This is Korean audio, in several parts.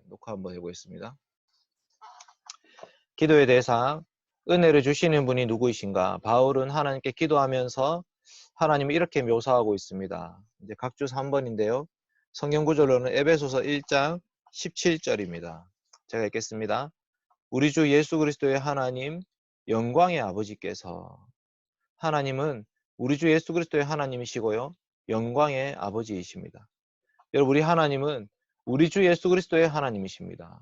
녹화 한번 해보겠습니다. 기도의 대상, 은혜를 주시는 분이 누구이신가? 바울은 하나님께 기도하면서 하나님을 이렇게 묘사하고 있습니다. 이제 각주 3번인데요. 성경 구절로는 에베소서 1장 17절입니다. 제가 읽겠습니다. 우리 주 예수 그리스도의 하나님, 영광의 아버지께서, 하나님은 우리 주 예수 그리스도의 하나님이시고요, 영광의 아버지이십니다. 여러분, 우리 하나님은 우리 주 예수 그리스도의 하나님이십니다.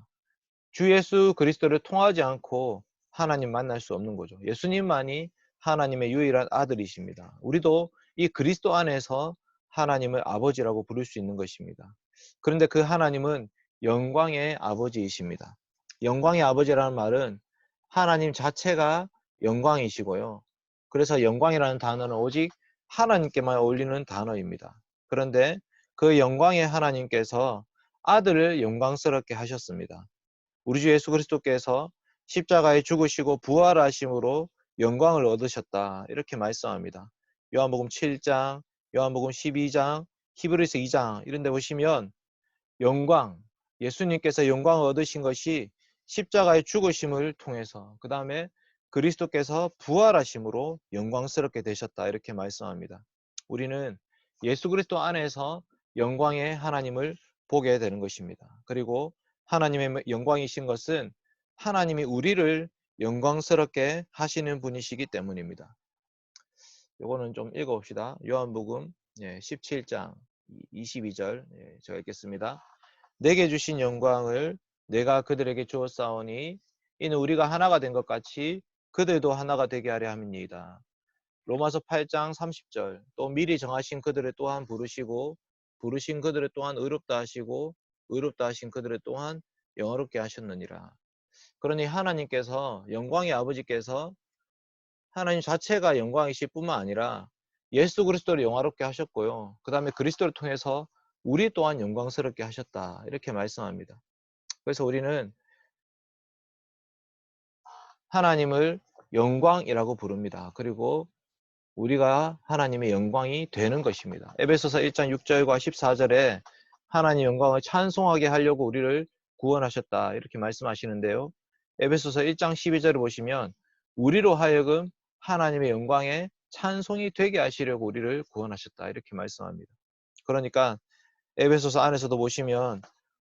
주 예수 그리스도를 통하지 않고 하나님 만날 수 없는 거죠. 예수님만이 하나님의 유일한 아들이십니다. 우리도 이 그리스도 안에서 하나님을 아버지라고 부를 수 있는 것입니다. 그런데 그 하나님은 영광의 아버지이십니다. 영광의 아버지라는 말은 하나님 자체가 영광이시고요. 그래서 영광이라는 단어는 오직 하나님께만 어울리는 단어입니다. 그런데 그 영광의 하나님께서 아들을 영광스럽게 하셨습니다. 우리 주 예수 그리스도께서 십자가에 죽으시고 부활하심으로 영광을 얻으셨다, 이렇게 말씀합니다. 요한복음 7장, 요한복음 12장, 히브리서 2장 이런 데 보시면 영광, 예수님께서 영광을 얻으신 것이 십자가의 죽으심을 통해서, 그 다음에 그리스도께서 부활하심으로 영광스럽게 되셨다, 이렇게 말씀합니다. 우리는 예수 그리스도 안에서 영광의 하나님을 보게 되는 것입니다. 그리고 하나님의 영광이신 것은 하나님이 우리를 영광스럽게 하시는 분이시기 때문입니다. 이거는 좀 읽어봅시다. 요한복음 17장 22절 제가 읽겠습니다. 내게 주신 영광을 내가 그들에게 주었사오니 이는 우리가 하나가 된 것 같이 그들도 하나가 되게 하려 함이니이다. 로마서 8장 30절 또 미리 정하신 그들을 또한 부르시고 부르신 그들을 또한 의롭다 하시고 의롭다 하신 그들을 또한 영화롭게 하셨느니라. 그러니 하나님께서, 영광의 아버지께서 하나님 자체가 영광이실 뿐만 아니라 예수 그리스도를 영화롭게 하셨고요, 그 다음에 그리스도를 통해서 우리 또한 영광스럽게 하셨다, 이렇게 말씀합니다. 그래서 우리는 하나님을 영광이라고 부릅니다. 그리고 우리가 하나님의 영광이 되는 것입니다. 에베소서 1장 6절과 14절에 하나님 영광을 찬송하게 하려고 우리를 구원하셨다, 이렇게 말씀하시는데요. 에베소서 1장 12절을 보시면 우리로 하여금 하나님의 영광에 찬송이 되게 하시려고 우리를 구원하셨다, 이렇게 말씀합니다. 그러니까 에베소서 안에서도 보시면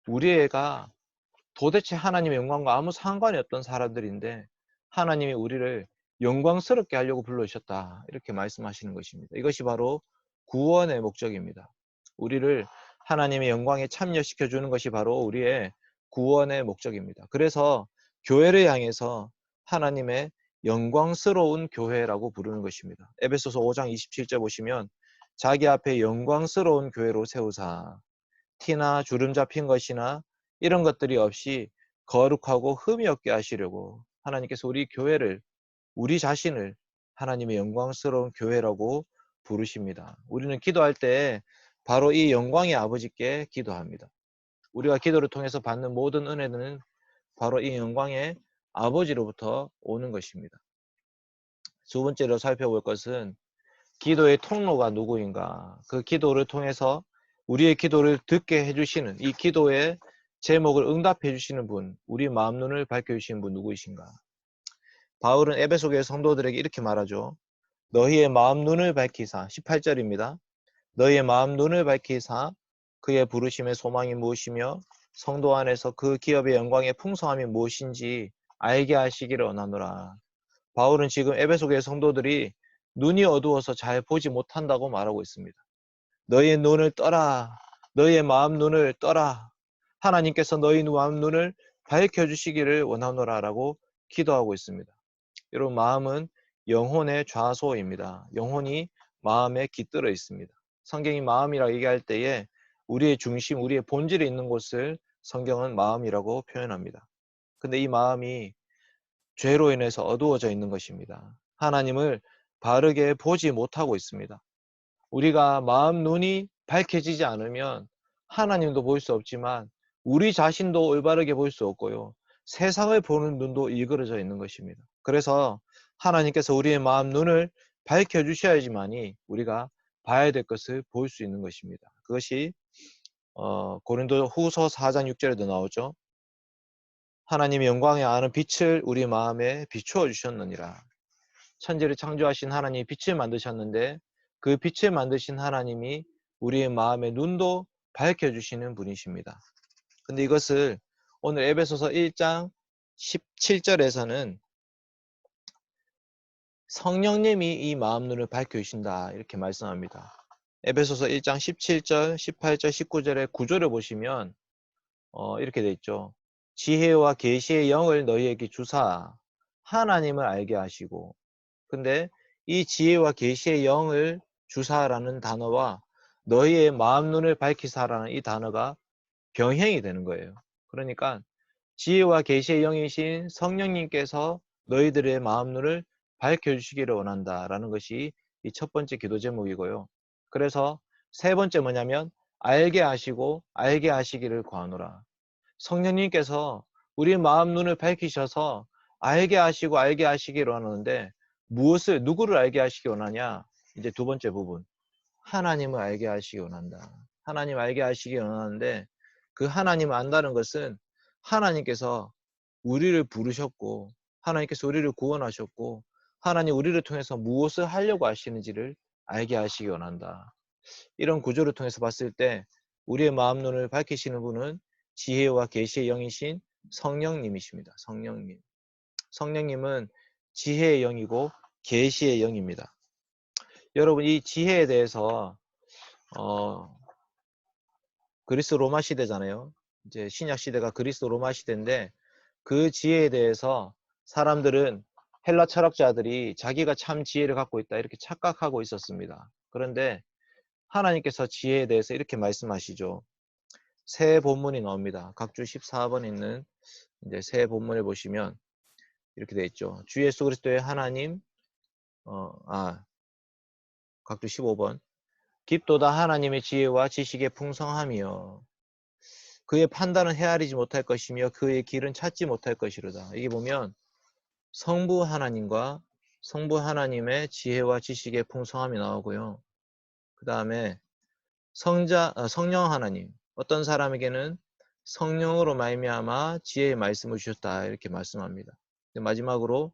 우리 애가 도대체 하나님의 영광과 아무 상관이 없던 사람들인데 하나님이 우리를 영광스럽게 하려고 불러주셨다, 이렇게 말씀하시는 것입니다. 이것이 바로 구원의 목적입니다. 우리를 하나님의 영광에 참여시켜 주는 것이 바로 우리의 구원의 목적입니다. 그래서 교회를 향해서 하나님의 영광스러운 교회라고 부르는 것입니다. 에베소서 5장 27절 보시면 자기 앞에 영광스러운 교회로 세우사 티나 주름 잡힌 것이나 이런 것들이 없이 거룩하고 흠이 없게 하시려고 하나님께서 우리 교회를, 우리 자신을 하나님의 영광스러운 교회라고 부르십니다. 우리는 기도할 때 바로 이 영광의 아버지께 기도합니다. 우리가 기도를 통해서 받는 모든 은혜는 바로 이 영광의 아버지로부터 오는 것입니다. 두 번째로 살펴볼 것은 기도의 통로가 누구인가? 그 기도를 통해서 우리의 기도를 듣게 해주시는, 이 기도의 제목을 응답해 주시는 분, 우리 마음 눈을 밝혀주시는 분 누구이신가? 바울은 에베소교회 성도들에게 이렇게 말하죠. 너희의 마음 눈을 밝히사, 18절입니다. 너희의 마음 눈을 밝히사 그의 부르심의 소망이 무엇이며 성도 안에서 그 기업의 영광의 풍성함이 무엇인지 알게 하시기를 원하노라. 바울은 지금 에베소교회 성도들이 눈이 어두워서 잘 보지 못한다고 말하고 있습니다. 너희의 눈을 떠라. 너희의 마음 눈을 떠라. 하나님께서 너희 마음 눈을 밝혀주시기를 원하노라 라고 기도하고 있습니다. 여러분, 마음은 영혼의 좌소입니다. 영혼이 마음에 깃들어 있습니다. 성경이 마음이라고 얘기할 때에 우리의 중심, 우리의 본질에 있는 곳을 성경은 마음이라고 표현합니다. 근데 이 마음이 죄로 인해서 어두워져 있는 것입니다. 하나님을 바르게 보지 못하고 있습니다. 우리가 마음 눈이 밝혀지지 않으면 하나님도 볼 수 없지만 우리 자신도 올바르게 볼 수 없고요, 세상을 보는 눈도 일그러져 있는 것입니다. 그래서 하나님께서 우리의 마음 눈을 밝혀주셔야지만이 우리가 봐야 될 것을 볼 수 있는 것입니다. 그것이 고린도 후서 4장 6절에도 나오죠. 하나님의 영광에 아는 빛을 우리 마음에 비추어 주셨느니라. 천지를 창조하신 하나님이 빛을 만드셨는데 그 빛을 만드신 하나님이 우리의 마음의 눈도 밝혀주시는 분이십니다. 근데 이것을 오늘 에베소서 1장 17절에서는 성령님이 이 마음 눈을 밝혀주신다 이렇게 말씀합니다. 에베소서 1장 17절, 18절, 19절의 구조를 보시면 이렇게 돼 있죠. 지혜와 계시의 영을 너희에게 주사 하나님을 알게 하시고, 근데 이 지혜와 계시의 영을 주사라는 단어와 너희의 마음 눈을 밝히사라는 이 단어가 병행이 되는 거예요. 그러니까 지혜와 계시의 영이신 성령님께서 너희들의 마음 눈을 밝혀주시기를 원한다라는 것이 이 첫 번째 기도 제목이고요. 그래서 세 번째 뭐냐면 알게 하시고 알게 하시기를 구하노라. 성령님께서 우리 마음 눈을 밝히셔서 알게 하시고 알게 하시기를 원하는데 무엇을 누구를 알게 하시기 원하냐? 이제 두 번째 부분. 하나님을 알게 하시기 원한다. 하나님 알게 하시기 원하는데 그 하나님을 안다는 것은 하나님께서 우리를 부르셨고 하나님께서 우리를 구원하셨고 하나님 우리를 통해서 무엇을 하려고 하시는지를 알게 하시기 원한다. 이런 구조를 통해서 봤을 때 우리의 마음 눈을 밝히시는 분은 지혜와 계시의 영이신 성령님이십니다. 성령님. 성령님은 지혜의 영이고 계시의 영입니다. 여러분 이 지혜에 대해서 그리스 로마 시대잖아요. 이제 신약 시대가 그리스 로마 시대인데 그 지혜에 대해서 사람들은 헬라 철학자들이 자기가 참 지혜를 갖고 있다 이렇게 착각하고 있었습니다. 그런데 하나님께서 지혜에 대해서 이렇게 말씀하시죠. 새 본문이 나옵니다. 각주 14번 있는 이제 새 본문을 보시면 이렇게 되어 있죠. 주 예수 그리스도의 하나님, 각주 15번. 깊도다 하나님의 지혜와 지식의 풍성함이여. 그의 판단은 헤아리지 못할 것이며 그의 길은 찾지 못할 것이로다. 이게 보면 성부 하나님과 성부 하나님의 지혜와 지식의 풍성함이 나오고요. 그 다음에 성령 하나님, 어떤 사람에게는 성령으로 말미암아 지혜의 말씀을 주셨다 이렇게 말씀합니다. 마지막으로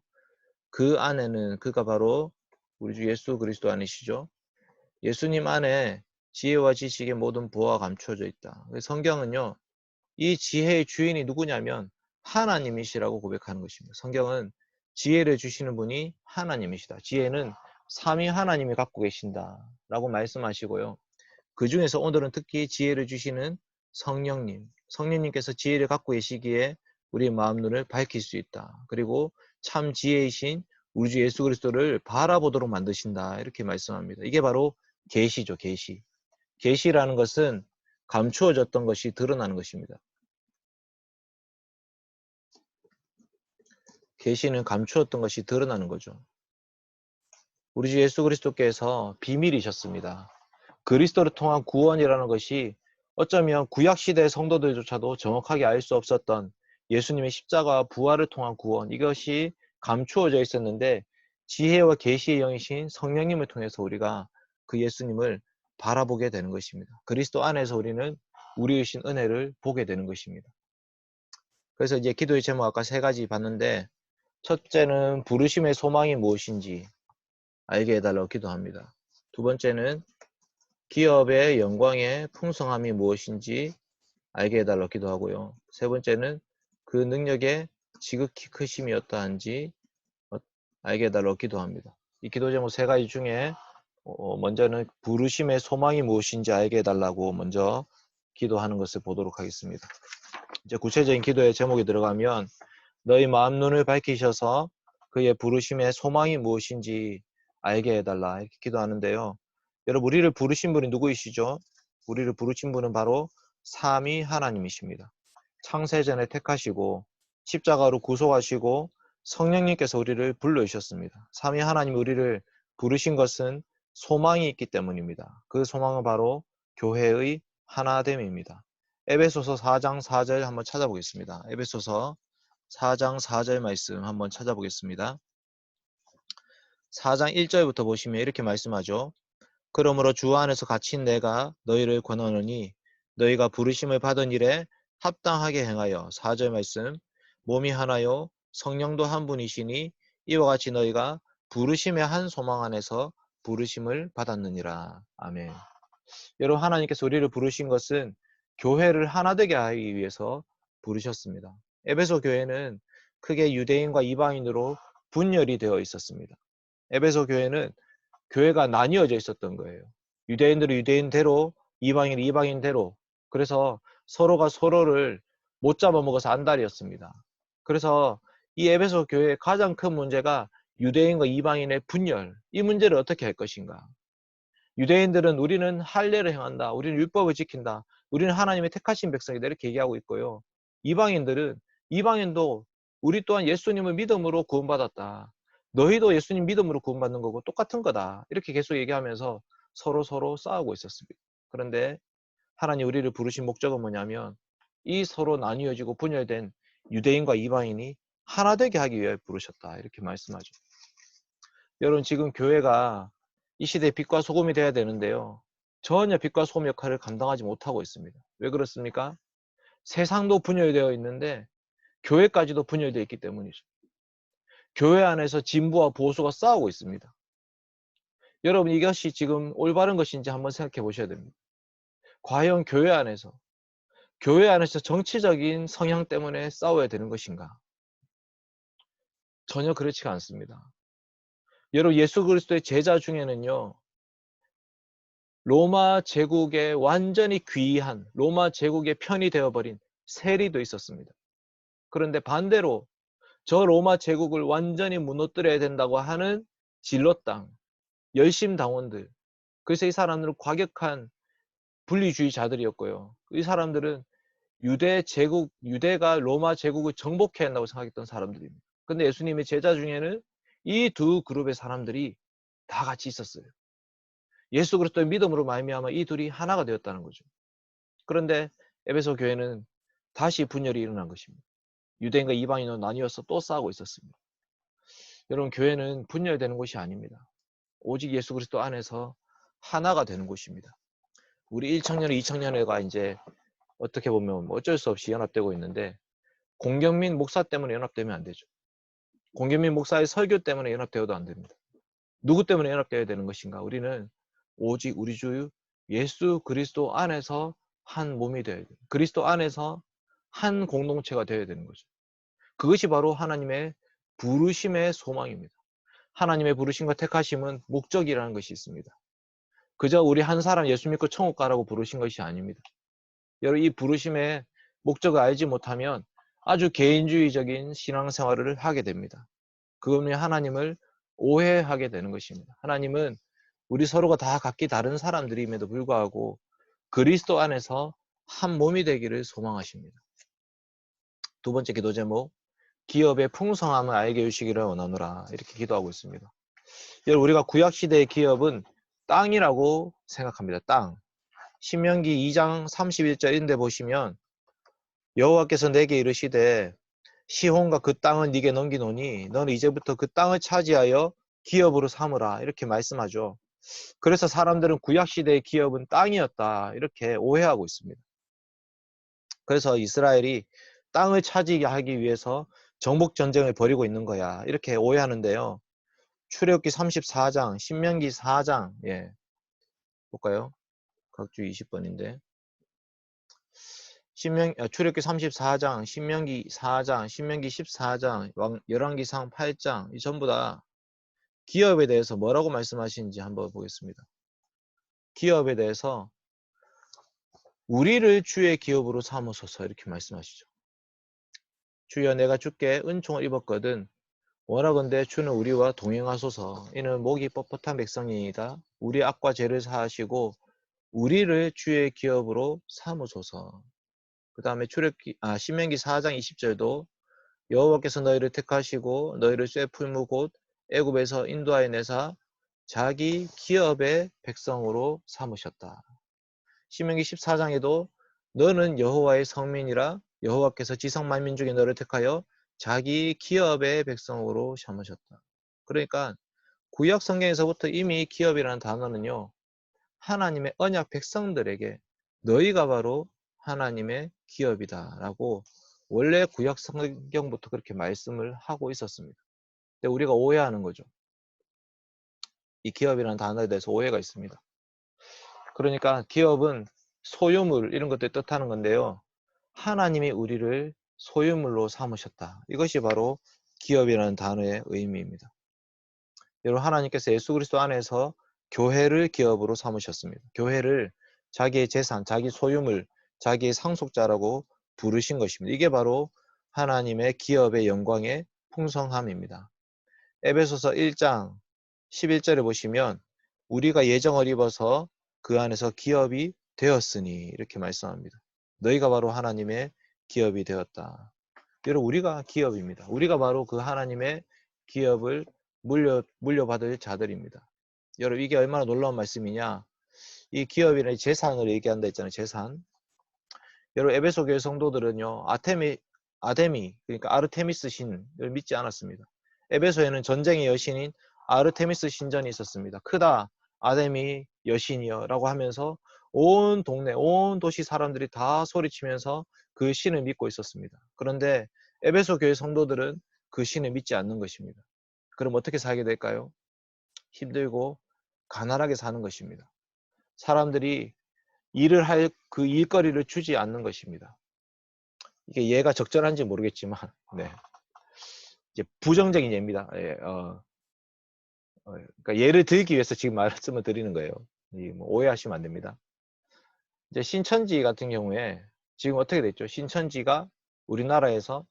그 안에는 그가 바로 우리 주 예수 그리스도 안이시죠. 예수님 안에 지혜와 지식의 모든 부호가 감춰져 있다. 성경은요, 이 지혜의 주인이 누구냐면 하나님이시라고 고백하는 것입니다. 성경은 지혜를 주시는 분이 하나님이시다. 지혜는 삼위 하나님이 갖고 계신다라고 말씀하시고요. 그 중에서 오늘은 특히 지혜를 주시는 성령님, 성령님께서 지혜를 갖고 계시기에 우리의 마음 눈을 밝힐 수 있다. 그리고 참 지혜이신 우리 주 예수 그리스도를 바라보도록 만드신다. 이렇게 말씀합니다. 이게 바로 계시죠, 계시. 계시라는 것은 감추어졌던 것이 드러나는 것입니다. 계시는 감추었던 것이 드러나는 거죠. 우리 주 예수 그리스도께서 비밀이셨습니다. 그리스도를 통한 구원이라는 것이 어쩌면 구약시대 성도들조차도 정확하게 알 수 없었던 예수님의 십자가와 부활을 통한 구원, 이것이 감추어져 있었는데 지혜와 계시의 영이신 성령님을 통해서 우리가 그 예수님을 바라보게 되는 것입니다. 그리스도 안에서 우리는 우리의 신 은혜를 보게 되는 것입니다. 그래서 이제 기도의 제목 아까 세 가지 봤는데 첫째는 부르심의 소망이 무엇인지 알게 해달라고 기도합니다. 두 번째는 기업의 영광의 풍성함이 무엇인지 알게 해달라고 기도하고요. 세 번째는 그 능력의 지극히 크심이 어떠한지 알게 해달라고 기도합니다. 이 기도 제목 세 가지 중에 먼저는 부르심의 소망이 무엇인지 알게 해달라고 먼저 기도하는 것을 보도록 하겠습니다. 이제 구체적인 기도의 제목이 들어가면 너희 마음 눈을 밝히셔서 그의 부르심의 소망이 무엇인지 알게 해달라 이렇게 기도하는데요. 여러분 우리를 부르신 분이 누구이시죠? 우리를 부르신 분은 바로 삼위 하나님이십니다. 창세전에 택하시고 십자가로 구속하시고 성령님께서 우리를 불러주셨습니다. 삼위 하나님이 우리를 부르신 것은 소망이 있기 때문입니다. 그 소망은 바로 교회의 하나됨입니다. 에베소서 4장 4절 한번 찾아보겠습니다. 에베소서 4장 4절 말씀 한번 찾아보겠습니다. 4장 1절부터 보시면 이렇게 말씀하죠. 그러므로 주 안에서 갇힌 내가 너희를 권하노니 너희가 부르심을 받은 일에 합당하게 행하여 4절 말씀 몸이 하나요 성령도 한 분이시니 이와 같이 너희가 부르심의 한 소망 안에서 부르심을 받았느니라. 아멘. 여러분, 하나님께서 우리를 부르신 것은 교회를 하나 되게 하기 위해서 부르셨습니다. 에베소 교회는 크게 유대인과 이방인으로 분열이 되어 있었습니다. 에베소 교회는 교회가 나뉘어져 있었던 거예요. 유대인들은 유대인대로, 이방인은 이방인대로. 그래서 서로가 서로를 못 잡아먹어서 안달이었습니다. 그래서 이 에베소 교회의 가장 큰 문제가 유대인과 이방인의 분열, 이 문제를 어떻게 할 것인가. 유대인들은 우리는 할례를 행한다, 우리는 율법을 지킨다, 우리는 하나님의 택하신 백성이다, 이렇게 얘기하고 있고요. 이방인들은 이방인도 우리 또한 예수님을 믿음으로 구원받았다, 너희도 예수님 믿음으로 구원받는 거고 똑같은 거다, 이렇게 계속 얘기하면서 서로 싸우고 있었습니다. 그런데 하나님 우리를 부르신 목적은 뭐냐면 이 서로 나뉘어지고 분열된 유대인과 이방인이 하나 되게 하기 위해 부르셨다, 이렇게 말씀하죠. 여러분, 지금 교회가 이 시대의 빛과 소금이 돼야 되는데요, 전혀 빛과 소금 역할을 감당하지 못하고 있습니다. 왜 그렇습니까? 세상도 분열되어 있는데 교회까지도 분열되어 있기 때문이죠. 교회 안에서 진보와 보수가 싸우고 있습니다. 여러분, 이것이 지금 올바른 것인지 한번 생각해 보셔야 됩니다. 과연 교회 안에서 정치적인 성향 때문에 싸워야 되는 것인가? 전혀 그렇지가 않습니다. 여러분, 예수 그리스도의 제자 중에는요, 로마 제국에 완전히 귀의한, 로마 제국의 편이 되어버린 세리도 있었습니다. 그런데 반대로 저 로마 제국을 완전히 무너뜨려야 된다고 하는 진로당, 열심당원들, 그래서 이 사람들은 과격한 분리주의자들이었고요. 이 사람들은 유대가 로마 제국을 정복해야 한다고 생각했던 사람들입니다. 근데 예수님의 제자 중에는 이 두 그룹의 사람들이 다 같이 있었어요. 예수 그리스도의 믿음으로 말미암아 이 둘이 하나가 되었다는 거죠. 그런데 에베소 교회는 다시 분열이 일어난 것입니다. 유대인과 이방인으로 나뉘어서 또 싸우고 있었습니다. 여러분, 교회는 분열되는 곳이 아닙니다. 오직 예수 그리스도 안에서 하나가 되는 곳입니다. 우리 1청년, 2청년회가 이제 어떻게 보면 어쩔 수 없이 연합되고 있는데, 공경민 목사 때문에 연합되면 안 되죠. 공경민 목사의 설교 때문에 연합되어도 안 됩니다. 누구 때문에 연합되어야 되는 것인가? 우리는 오직 우리 주 예수 그리스도 안에서 한 몸이 되어야 돼요. 그리스도 안에서 한 공동체가 되어야 되는 거죠. 그것이 바로 하나님의 부르심의 소망입니다. 하나님의 부르심과 택하심은 목적이라는 것이 있습니다. 그저 우리 한 사람 예수 믿고 천국 가라고 부르신 것이 아닙니다. 여러분, 이 부르심의 목적을 알지 못하면 아주 개인주의적인 신앙생활을 하게 됩니다. 그거는 하나님을 오해하게 되는 것입니다. 하나님은 우리 서로가 다 각기 다른 사람들임에도 불구하고 그리스도 안에서 한 몸이 되기를 소망하십니다. 두 번째 기도 제목, 기업의 풍성함을 알게 해주시기를 원하노라, 이렇게 기도하고 있습니다. 여러분, 우리가 구약시대의 기업은 땅이라고 생각합니다. 땅. 신명기 2장 31절인데 보시면 여호와께서 내게 이르시되 시혼과 그 땅을 네게 넘기노니 너는 이제부터 그 땅을 차지하여 기업으로 삼으라, 이렇게 말씀하죠. 그래서 사람들은 구약시대의 기업은 땅이었다, 이렇게 오해하고 있습니다. 그래서 이스라엘이 땅을 차지하기 위해서 정복전쟁을 벌이고 있는 거야, 이렇게 오해하는데요. 출애굽기 34장, 신명기 4장, 볼까요? 각주 20번인데. 출애굽기 34장, 신명기 4장, 신명기 14장, 열왕기상 8장, 이 전부 다 기업에 대해서 뭐라고 말씀하시는지 한번 보겠습니다. 기업에 대해서 우리를 주의 기업으로 삼으소서, 이렇게 말씀하시죠. 주여, 내가 주께 은총을 입었거든 원하건대 주는 우리와 동행하소서. 이는 목이 뻣뻣한 백성이니이다. 우리 악과 죄를 사하시고 우리를 주의 기업으로 삼으소서. 그 다음에 신명기 4장 20절도 여호와께서 너희를 택하시고 너희를 쇠 풀무 곧 애굽에서 인도하여 내사 자기 기업의 백성으로 삼으셨다. 신명기 14장에도 너는 여호와의 성민이라 여호와께서 지상 만민 중에 너를 택하여 자기 기업의 백성으로 삼으셨다. 그러니까 구약 성경에서부터 이미 기업이라는 단어는요, 하나님의 언약 백성들에게 너희가 바로 하나님의 기업이다 라고 원래 구약 성경부터 그렇게 말씀을 하고 있었습니다. 근데 우리가 오해하는 거죠. 이 기업이라는 단어에 대해서 오해가 있습니다. 그러니까 기업은 소유물 이런 것들 뜻하는 건데요. 하나님이 우리를 소유물로 삼으셨다. 이것이 바로 기업이라는 단어의 의미입니다. 여러분, 하나님께서 예수 그리스도 안에서 교회를 기업으로 삼으셨습니다. 교회를 자기의 재산, 자기 소유물, 자기의 상속자라고 부르신 것입니다. 이게 바로 하나님의 기업의 영광의 풍성함입니다. 에베소서 1장 11절에 보시면 우리가 예정을 입어서 그 안에서 기업이 되었으니 이렇게 말씀합니다. 너희가 바로 하나님의 기업이 되었다. 여러분, 우리가 기업입니다. 우리가 바로 그 하나님의 기업을 물려받을 자들입니다. 여러분, 이게 얼마나 놀라운 말씀이냐. 이 기업이라는 재산을 얘기한다 했잖아요. 재산. 여러분, 에베소 교회 성도들은요, 아데미, 그러니까 아르테미스 신을 믿지 않았습니다. 에베소에는 전쟁의 여신인 아르테미스 신전이 있었습니다. 크다, 아데미 여신이여 라고 하면서 온 동네, 온 도시 사람들이 다 소리치면서 그 신을 믿고 있었습니다. 그런데 에베소 교회 성도들은 그 신을 믿지 않는 것입니다. 그럼 어떻게 살게 될까요? 힘들고 가난하게 사는 것입니다. 사람들이 일을 할 그 일거리를 주지 않는 것입니다. 이게 예가 적절한지 모르겠지만, 네. 이제 부정적인 예입니다. 예, 그러니까 예를 들기 위해서 지금 말씀을 드리는 거예요. 뭐 오해하시면 안 됩니다. 이제 신천지 같은 경우에 지금 어떻게 됐죠? 신천지가 우리나라에서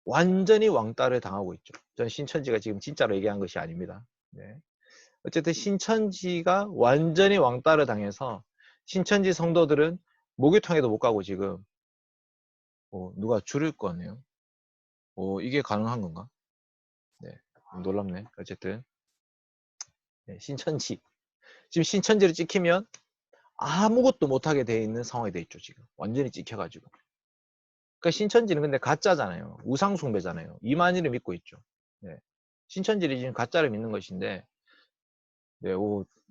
완전히 왕따를 당하고 있죠. 전 신천지가 지금 진짜로 얘기한 것이 아닙니다. 네. 어쨌든 신천지가 완전히 왕따를 당해서 신천지 성도들은 목욕탕에도 못 가고 지금 누가 줄을 거네요. 이게 가능한 건가? 네, 놀랍네. 어쨌든 네, 신천지 지금 신천지를 찍히면 아무것도 못하게 돼 있는 상황이 돼 있죠. 지금 완전히 찍혀가지고. 그러니까 신천지는 근데 가짜잖아요. 우상 숭배잖아요. 이만희를 믿고 있죠. 네. 신천지를 지금 가짜를 믿는 것인데, 네,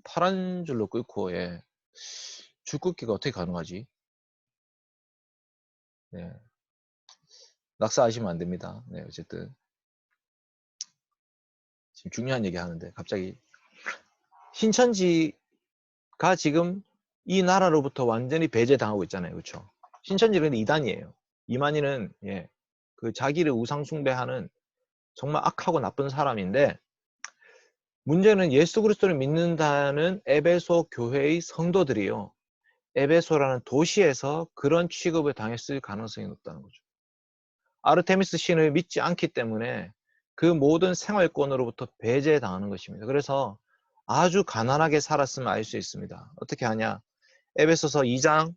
파란 줄로 끊고, 예. 줄 끊기가 어떻게 가능하지? 네. 낙사하시면 안 됩니다. 네, 어쨌든. 지금 중요한 얘기 하는데, 갑자기. 신천지가 지금 이 나라로부터 완전히 배제당하고 있잖아요. 그렇죠? 신천지는 이단이에요. 이만희는, 예, 그 자기를 우상 숭배하는 정말 악하고 나쁜 사람인데, 문제는 예수 그리스도를 믿는다는 에베소 교회의 성도들이요. 에베소라는 도시에서 그런 취급을 당했을 가능성이 높다는 거죠. 아르테미스 신을 믿지 않기 때문에 그 모든 생활권으로부터 배제당하는 것입니다. 그래서 아주 가난하게 살았음을 알 수 있습니다. 어떻게 하냐? 에베소서 20장,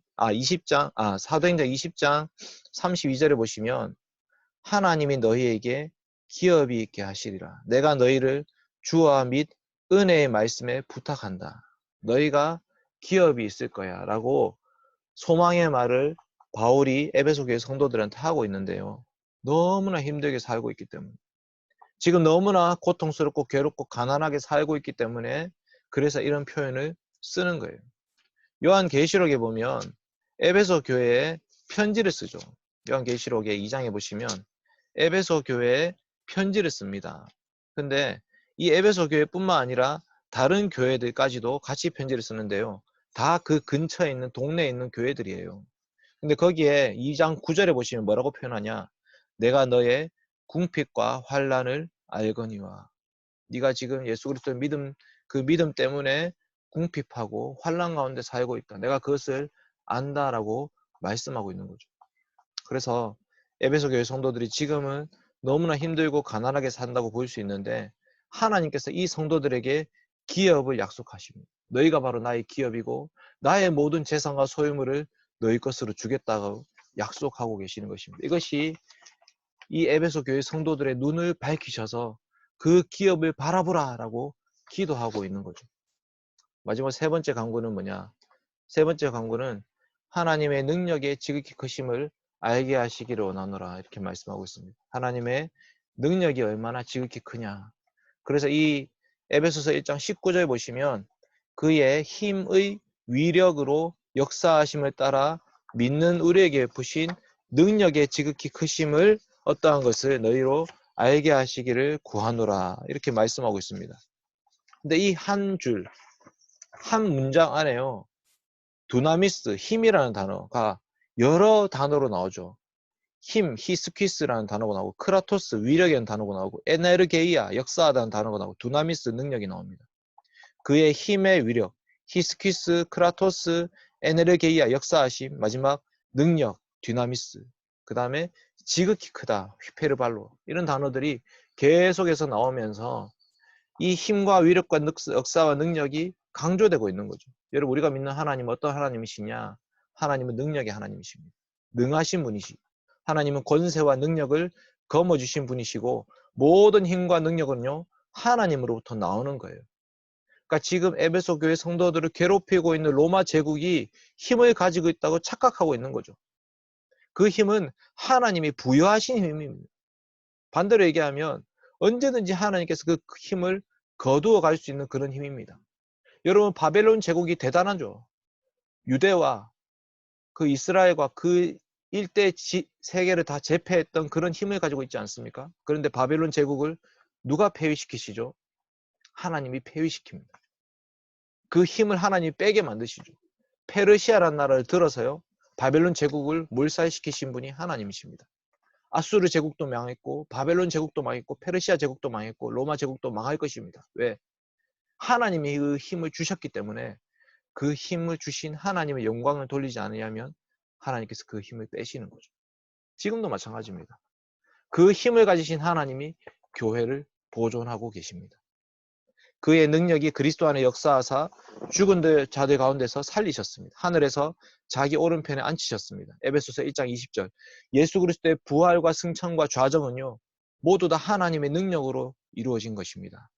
사도행전 20장 32절에 보시면 하나님이 너희에게 기업이 있게 하시리라. 내가 너희를 주와 및 은혜의 말씀에 부탁한다. 너희가 기업이 있을 거야 라고 소망의 말을 바울이 에베소 교회 성도들한테 하고 있는데요. 너무나 힘들게 살고 있기 때문에, 지금 너무나 고통스럽고 괴롭고 가난하게 살고 있기 때문에 그래서 이런 표현을 쓰는 거예요. 요한계시록에 보면 에베소 교회에 편지를 쓰죠. 요한계시록의 2장에 보시면 에베소 교회에 편지를 씁니다. 근데 이 에베소 교회뿐만 아니라 다른 교회들까지도 같이 편지를 쓰는데요. 다 그 근처에 있는 동네에 있는 교회들이에요. 근데 거기에 2장 9절에 보시면 뭐라고 표현하냐? 내가 너의 궁핍과 환난을 알거니와. 네가 지금 예수 그리스도의 믿음, 그 믿음 때문에 궁핍하고 환난 가운데 살고 있다. 내가 그것을 안다라고 말씀하고 있는 거죠. 그래서 에베소 교회 성도들이 지금은 너무나 힘들고 가난하게 산다고 볼 수 있는데, 하나님께서 이 성도들에게 기업을 약속하십니다. 너희가 바로 나의 기업이고 나의 모든 재산과 소유물을 너희 것으로 주겠다고 약속하고 계시는 것입니다. 이것이 이 에베소 교회 성도들의 눈을 밝히셔서 그 기업을 바라보라 라고 기도하고 있는 거죠. 마지막 세 번째 간구는 뭐냐? 세 번째 간구는 하나님의 능력의 지극히 크심을 알게 하시기를 원하노라 이렇게 말씀하고 있습니다. 하나님의 능력이 얼마나 지극히 크냐. 그래서 이 에베소서 1장 19절 보시면 그의 힘의 위력으로 역사하심을 따라 믿는 우리에게 부신 능력의 지극히 크심을 어떠한 것을 너희로 알게 하시기를 구하노라. 이렇게 말씀하고 있습니다. 근데 이 한 줄, 한 문장 안에요. 두나미스, 힘이라는 단어가 여러 단어로 나오죠. 힘, 히스퀴스라는 단어가 나오고, 크라토스, 위력이라는 단어가 나오고, 에네르게이아, 역사하다는 단어가 나오고, 두나미스, 능력이 나옵니다. 그의 힘의 위력, 히스퀴스, 크라토스, 에네르게이아, 역사하심, 마지막 능력, 디나미스, 그 다음에 지극히 크다, 휘페르발로, 이런 단어들이 계속해서 나오면서 이 힘과 위력과 역사와 능력이 강조되고 있는 거죠. 여러분, 우리가 믿는 하나님은 어떤 하나님이시냐? 하나님은 능력의 하나님이십니다. 능하신 분이시. 하나님은 권세와 능력을 거머쥐신 분이시고, 모든 힘과 능력은요 하나님으로부터 나오는 거예요. 그러니까 지금 에베소 교회 성도들을 괴롭히고 있는 로마 제국이 힘을 가지고 있다고 착각하고 있는 거죠. 그 힘은 하나님이 부여하신 힘입니다. 반대로 얘기하면 언제든지 하나님께서 그 힘을 거두어 갈 수 있는 그런 힘입니다. 여러분, 바벨론 제국이 대단하죠. 유대와 그 이스라엘과 그 일대 세계를 다 제패했던 그런 힘을 가지고 있지 않습니까? 그런데 바벨론 제국을 누가 폐위시키시죠? 하나님이 폐위시킵니다. 그 힘을 하나님이 빼게 만드시죠. 페르시아라는 나라를 들어서요, 바벨론 제국을 몰살시키신 분이 하나님이십니다. 아수르 제국도 망했고, 바벨론 제국도 망했고, 페르시아 제국도 망했고, 로마 제국도 망할 것입니다. 왜? 하나님이 그 힘을 주셨기 때문에 그 힘을 주신 하나님의 영광을 돌리지 않으려면 하나님께서 그 힘을 빼시는 거죠. 지금도 마찬가지입니다. 그 힘을 가지신 하나님이 교회를 보존하고 계십니다. 그의 능력이 그리스도 안에 역사하사 죽은 자들 가운데서 살리셨습니다. 하늘에서 자기 오른편에 앉히셨습니다. 에베소서 1장 20절. 예수 그리스도의 부활과 승천과 좌정은요, 모두 다 하나님의 능력으로 이루어진 것입니다.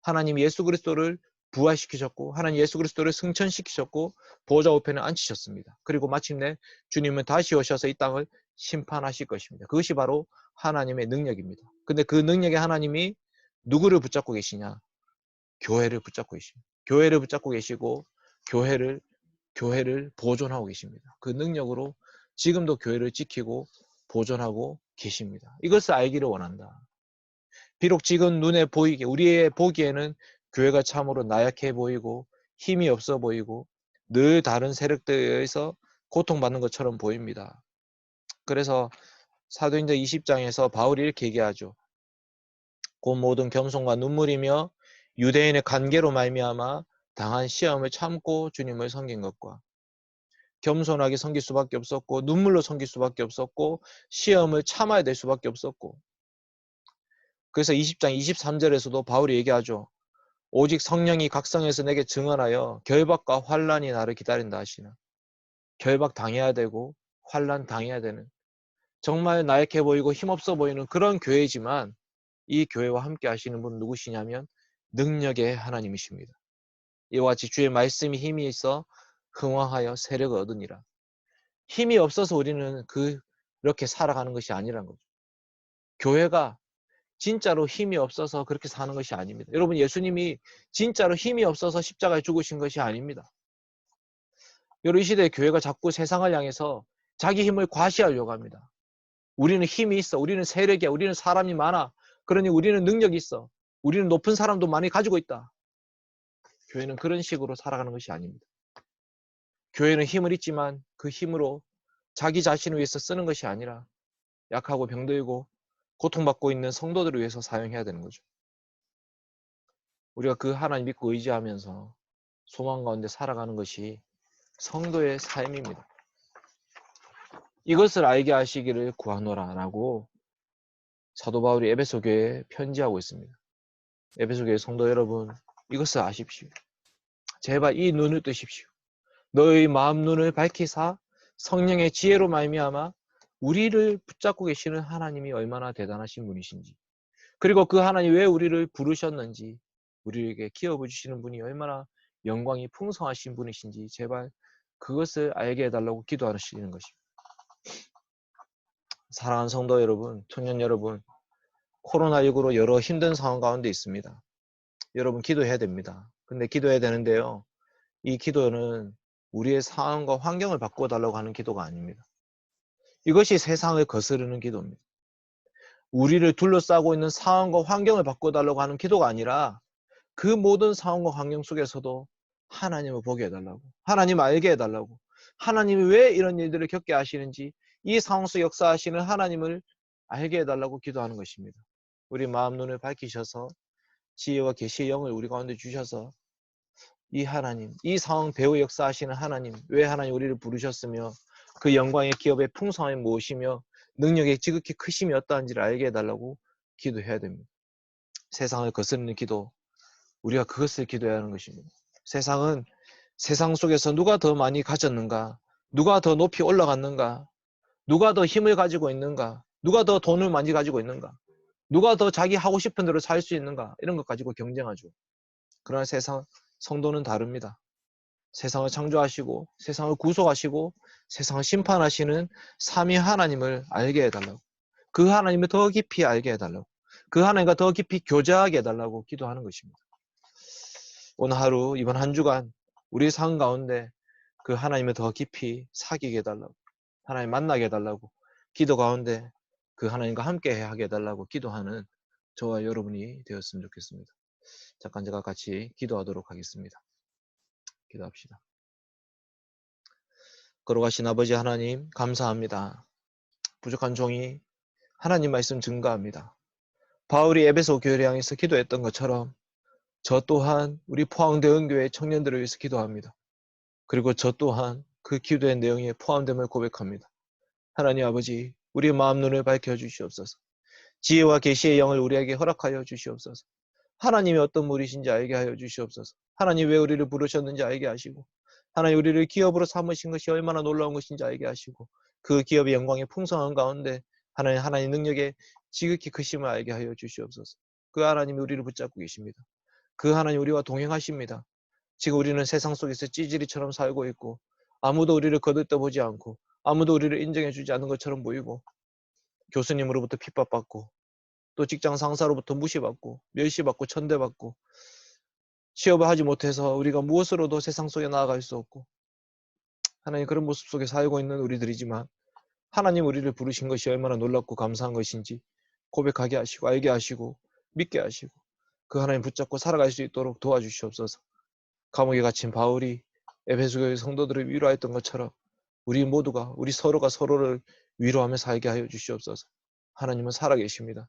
하나님 예수 그리스도를 부활시키셨고, 하나님 예수 그리스도를 승천시키셨고, 보좌 우편에 앉히셨습니다. 그리고 마침내 주님은 다시 오셔서 이 땅을 심판하실 것입니다. 그것이 바로 하나님의 능력입니다. 근데 그 능력의 하나님이 누구를 붙잡고 계시냐? 교회를 붙잡고 계십니다. 교회를 붙잡고 계시고, 교회를 보존하고 계십니다. 그 능력으로 지금도 교회를 지키고 보존하고 계십니다. 이것을 알기를 원한다. 비록 지금 눈에 보이게, 우리의 보기에는 교회가 참으로 나약해 보이고 힘이 없어 보이고 늘 다른 세력들에 의해서 고통받는 것처럼 보입니다. 그래서 사도행전 20장에서 바울이 이렇게 얘기하죠. 곧 모든 겸손과 눈물이며 유대인의 관계로 말미암아 당한 시험을 참고 주님을 섬긴 것과, 겸손하게 섬길 수밖에 없었고, 눈물로 섬길 수밖에 없었고, 시험을 참아야 될 수밖에 없었고. 그래서 20장 23절에서도 바울이 얘기하죠. 오직 성령이 각성해서 내게 증언하여 결박과 환란이 나를 기다린다 하시나. 결박 당해야 되고 환란 당해야 되는, 정말 나약해 보이고 힘없어 보이는 그런 교회지만, 이 교회와 함께 하시는 분은 누구시냐면 능력의 하나님이십니다. 이와 같이 주의 말씀이 힘이 있어 흥왕하여 세력을 얻으니라. 힘이 없어서 우리는 그렇게 살아가는 것이 아니란 거죠. 교회가 진짜로 힘이 없어서 그렇게 사는 것이 아닙니다. 여러분, 예수님이 진짜로 힘이 없어서 십자가에 죽으신 것이 아닙니다. 여러분, 이 시대의 교회가 자꾸 세상을 향해서 자기 힘을 과시하려고 합니다. 우리는 힘이 있어. 우리는 세력이야. 우리는 사람이 많아. 그러니 우리는 능력이 있어. 우리는 높은 사람도 많이 가지고 있다. 교회는 그런 식으로 살아가는 것이 아닙니다. 교회는 힘을 있지만 그 힘으로 자기 자신을 위해서 쓰는 것이 아니라 약하고 병들고 고통받고 있는 성도들을 위해서 사용해야 되는 거죠. 우리가 그 하나님 믿고 의지하면서 소망 가운데 살아가는 것이 성도의 삶입니다. 이것을 알게 하시기를 구하노라 라고 사도 바울이 에베소 교회에 편지하고 있습니다. 에베소 교회 성도 여러분, 이것을 아십시오. 제발 이 눈을 뜨십시오. 너의 마음 눈을 밝히사 성령의 지혜로 말미암아 우리를 붙잡고 계시는 하나님이 얼마나 대단하신 분이신지, 그리고 그 하나님 왜 우리를 부르셨는지, 우리에게 기업을 주시는 분이 얼마나 영광이 풍성하신 분이신지 제발 그것을 알게 해달라고 기도하시는 것입니다. 사랑하는 성도 여러분, 청년 여러분, 코로나19로 여러 힘든 상황 가운데 있습니다. 여러분 기도해야 됩니다. 근데 기도해야 되는데요, 이 기도는 우리의 상황과 환경을 바꿔달라고 하는 기도가 아닙니다. 이것이 세상을 거스르는 기도입니다. 우리를 둘러싸고 있는 상황과 환경을 바꿔달라고 하는 기도가 아니라 그 모든 상황과 환경 속에서도 하나님을 보게 해달라고, 하나님 알게 해달라고, 하나님이 왜 이런 일들을 겪게 하시는지 이 상황 속 역사하시는 하나님을 알게 해달라고 기도하는 것입니다. 우리 마음 눈을 밝히셔서 지혜와 계시의 영을 우리 가운데 주셔서 이 하나님, 이 상황 배후 역사하시는 하나님, 왜 하나님 우리를 부르셨으며 그 영광의 기업의 풍성함이 무엇이며 능력의 지극히 크심이 어떠한지를 알게 해달라고 기도해야 됩니다. 세상을 거스르는 기도, 우리가 그것을 기도해야 하는 것입니다. 세상은 세상 속에서 누가 더 많이 가졌는가, 누가 더 높이 올라갔는가, 누가 더 힘을 가지고 있는가, 누가 더 돈을 많이 가지고 있는가, 누가 더 자기 하고 싶은 대로 살 수 있는가, 이런 것 가지고 경쟁하죠. 그러나 세상, 성도는 다릅니다. 세상을 창조하시고 세상을 구속하시고 세상을 심판하시는 삼위 하나님을 알게 해달라고, 그 하나님을 더 깊이 알게 해달라고, 그 하나님과 더 깊이 교제하게 해달라고 기도하는 것입니다. 오늘 하루, 이번 한 주간 우리 삶 가운데 그 하나님을 더 깊이 사귀게 해달라고, 하나님 만나게 해달라고, 기도 가운데 그 하나님과 함께 하게 해달라고 기도하는 저와 여러분이 되었으면 좋겠습니다. 잠깐 제가 같이 기도하도록 하겠습니다. 기도합시다. 걸어가신 아버지 하나님 감사합니다. 부족한 종이 하나님 말씀 증거합니다. 바울이 에베소 교회를 향해서 기도했던 것처럼 저 또한 우리 포항대원교회 청년들을 위해서 기도합니다. 그리고 저 또한 그 기도의 내용에 포함됨을 고백합니다. 하나님 아버지, 우리의 마음 눈을 밝혀주시옵소서. 지혜와 계시의 영을 우리에게 허락하여 주시옵소서. 하나님이 어떤 분이신지 알게 하여 주시옵소서. 하나님 왜 우리를 부르셨는지 알게 하시고, 하나님 우리를 기업으로 삼으신 것이 얼마나 놀라운 것인지 알게 하시고, 그 기업의 영광의 풍성한 가운데 하나님 능력의 지극히 크심을 알게 하여 주시옵소서. 그 하나님이 우리를 붙잡고 계십니다. 그 하나님 우리와 동행하십니다. 지금 우리는 세상 속에서 찌질이처럼 살고 있고 아무도 우리를 거들떠보지 않고 아무도 우리를 인정해주지 않는 것처럼 보이고, 교수님으로부터 핍박받고 또 직장 상사로부터 무시받고 멸시받고 천대받고 취업을 하지 못해서 우리가 무엇으로도 세상 속에 나아갈 수 없고, 하나님 그런 모습 속에 살고 있는 우리들이지만 하나님 우리를 부르신 것이 얼마나 놀랍고 감사한 것인지 고백하게 하시고 알게 하시고 믿게 하시고 그 하나님 붙잡고 살아갈 수 있도록 도와주시옵소서. 감옥에 갇힌 바울이 에베소 교회 성도들을 위로했던 것처럼 우리 모두가, 우리 서로가 서로를 위로하며 살게 하여 주시옵소서. 하나님은 살아계십니다.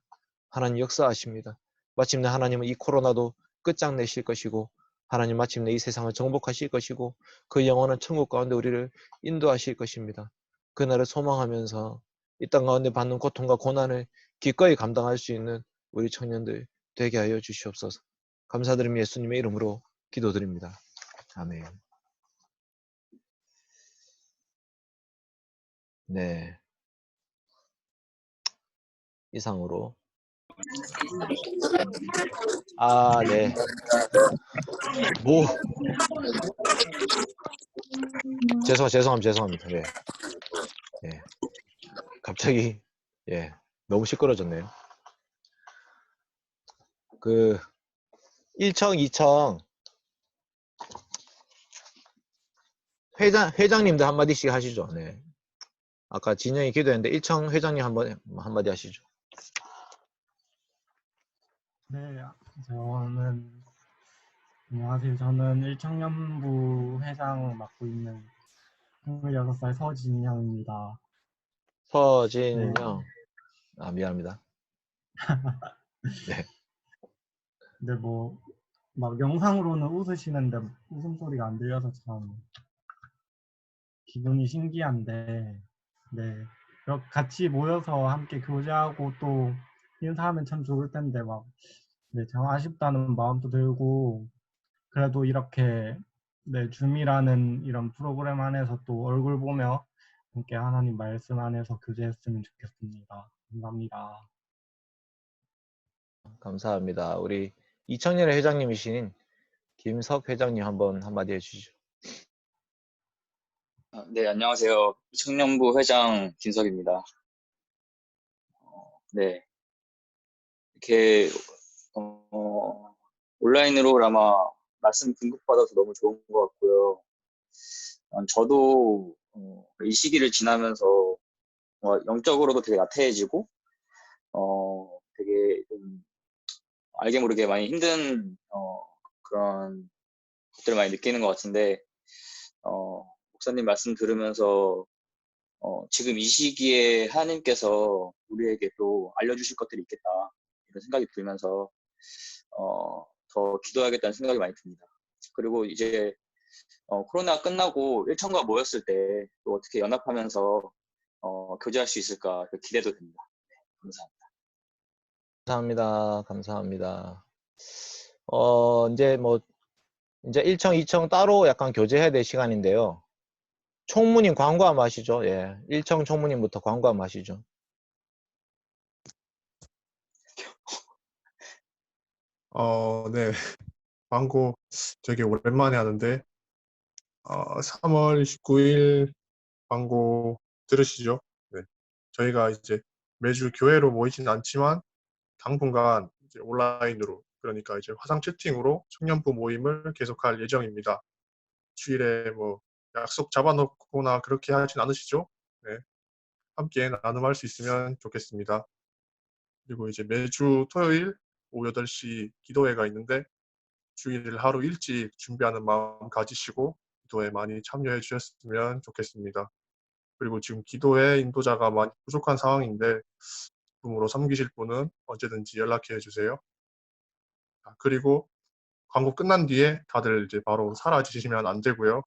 하나님 역사하십니다. 마침내 하나님은 이 코로나도 끝장내실 것이고, 하나님 마침내 이 세상을 정복하실 것이고, 그 영원한 천국 가운데 우리를 인도하실 것입니다. 그날을 소망하면서 이 땅 가운데 받는 고통과 고난을 기꺼이 감당할 수 있는 우리 청년들 되게 하여 주시옵소서. 감사드리며 예수님의 이름으로 기도드립니다. 아멘. 네. 이상으로. 네. 죄송합니다. 네. 예. 갑자기, 예. 너무 시끄러졌네요. 그, 1청, 2청, 회장님들 한마디씩 하시죠. 네. 아까 진영이 기도했는데, 1청 회장님 한마디 하시죠. 네, 안녕하세요. 저는 일청년부 회장을 맡고 있는 26살 서진영입니다. 서진영. 미안합니다. 네. 근데 막 영상으로는 웃으시는데 웃음소리가 안 들려서 참 기분이 신기한데, 네. 이렇게 같이 모여서 함께 교제하고 또 인사하면 참 좋을 텐데 네, 참 아쉽다는 마음도 들고, 그래도 이렇게 줌이라는 이런 프로그램 안에서 또 얼굴 보며 함께 하나님 말씀 안에서 교제했으면 좋겠습니다. 감사합니다. 감사합니다. 우리 이청년의 회장님이신 김석 회장님 한마디 해주시죠. 네, 안녕하세요. 청년부 회장 김석입니다. 네, 이렇게 온라인으로 아마 말씀 공급받아서 너무 좋은 것 같고요. 저도 이 시기를 지나면서 영적으로도 되게 나태해지고, 되게 좀 알게 모르게 많이 힘든, 그런 것들을 많이 느끼는 것 같은데, 목사님 말씀 들으면서, 지금 이 시기에 하나님께서 우리에게 또 알려주실 것들이 있겠다. 이런 생각이 들면서, 더 기도해야겠다는 생각이 많이 듭니다. 그리고 이제, 코로나 끝나고 일천과 모였을 때 또 어떻게 연합하면서, 교제할 수 있을까 기대도 됩니다. 네, 감사합니다. 감사합니다. 감사합니다. 이제 1청, 2청 따로 약간 교제해야 될 시간인데요. 총무님 광고 한번 하시죠. 예. 1청 총무님부터 광고 한번 하시죠. 네. 광고 되게 오랜만에 하는데, 3월 29일 광고 들으시죠? 네. 저희가 이제 매주 교회로 모이진 않지만, 당분간 이제 온라인으로, 그러니까 이제 화상 채팅으로 청년부 모임을 계속할 예정입니다. 주일에 뭐 약속 잡아놓거나 그렇게 하진 않으시죠? 네. 함께 나눔할 수 있으면 좋겠습니다. 그리고 이제 매주 토요일 오후 8시 기도회가 있는데, 주일 하루 일찍 준비하는 마음 가지시고 기도에 많이 참여해 주셨으면 좋겠습니다. 그리고 지금 기도회 인도자가 많이 부족한 상황인데, 도움으로 섬기실 분은 언제든지 연락해 주세요. 그리고 광고 끝난 뒤에 다들 이제 바로 사라지시면 안 되고요.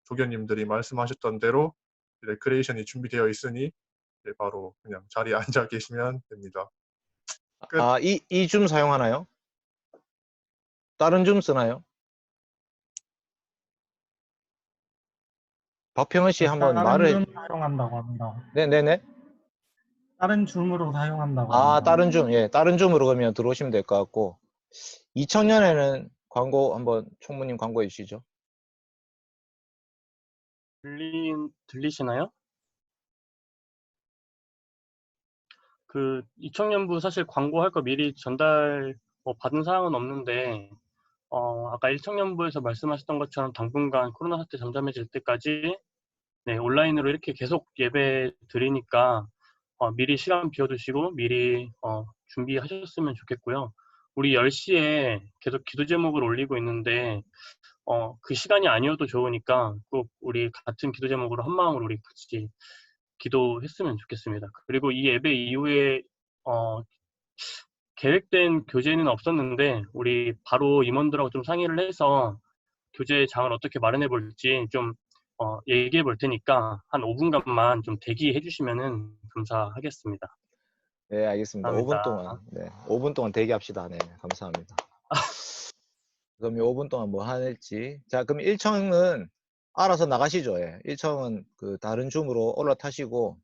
조교님들이 말씀하셨던 대로 레크레이션이 준비되어 있으니 이제 바로 그냥 자리에 앉아 계시면 됩니다. 끝. 이 줌 사용하나요? 다른 줌 쓰나요? 박평은 씨 한번 다른 말을 줌 사용한다고 합니다. 네네네. 다른 줌으로 사용한다고 합니다. 다른 줌. 예. 다른 줌으로 그러면 들어오시면 될 것 같고 2000년에는 광고 한번 총무님 광고해 주시죠. 들리시나요? 그 이청년부 사실 광고할 거 미리 전달 받은 사항은 없는데 아까 1청년부에서 말씀하셨던 것처럼 당분간 코로나 사태 잠잠해질 때까지 네, 온라인으로 이렇게 계속 예배 드리니까 미리 시간 비워두시고 미리 준비하셨으면 좋겠고요. 우리 10시에 계속 기도 제목을 올리고 있는데 그 시간이 아니어도 좋으니까 꼭 우리 같은 기도 제목으로 한 마음으로 우리 같이 기도했으면 좋겠습니다. 그리고 이 예배 이후에 계획된 교재는 없었는데 우리 바로 임원들하고 좀 상의를 해서 교재장을 어떻게 마련해 볼지 좀 얘기해 볼 테니까 한 5분간만 좀 대기해 주시면은 감사하겠습니다. 네, 알겠습니다. 감사합니다. 5분 동안. 네. 5분 동안 대기합시다. 네. 감사합니다. 그럼 5분 동안 뭐 할지. 자, 그럼 1청은 알아서 나가시죠. 예. 1청은 그 다른 줌으로 올라타시고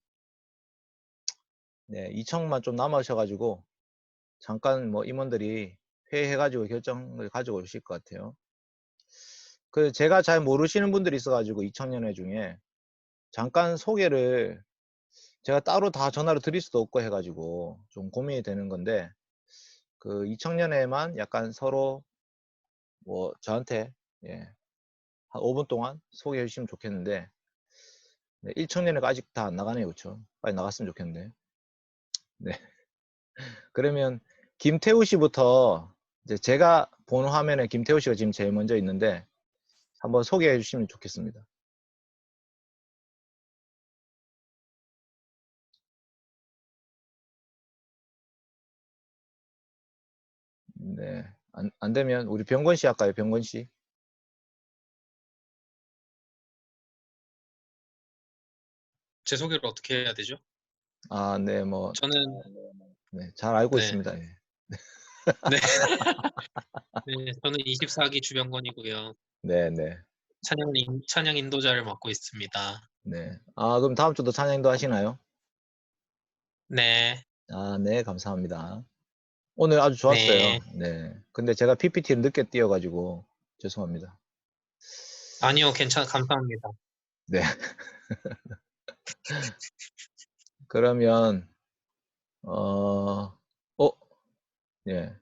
네, 2청만 좀 남으셔가지고 잠깐 뭐 임원들이 회의해가지고 결정을 가지고 오실 것 같아요. 그 제가 잘 모르시는 분들이 있어가지고 2000년회 중에 잠깐 소개를 제가 따로 다 전화로 드릴 수도 없고 해가지고 좀 고민이 되는 건데 그 2000년에만 약간 서로 뭐 저한테 예, 한 5분 동안 소개해 주시면 좋겠는데 네, 1청년회가 아직 다 안 나가네요. 그렇죠? 빨리 나갔으면 좋겠는데 네. 그러면 김태우 씨부터 이제 제가 본 화면에 김태우 씨가 지금 제일 먼저 있는데 한번 소개해 주시면 좋겠습니다. 네. 안 되면 우리 병건 씨 할까요? 병건 씨. 제 소개를 어떻게 해야 되죠? 네, 뭐 저는 네, 잘 알고 네. 있습니다. 예. 네. 네, 저는 24기 주병건이고요. 네, 네. 찬양 인도자를 맡고 있습니다. 네. 그럼 다음 주도 찬양도 하시나요? 네. 네, 감사합니다. 오늘 아주 좋았어요. 네. 네. 근데 제가 PPT를 늦게 띄워가지고 죄송합니다. 아니요, 감사합니다. 네. 그러면 예.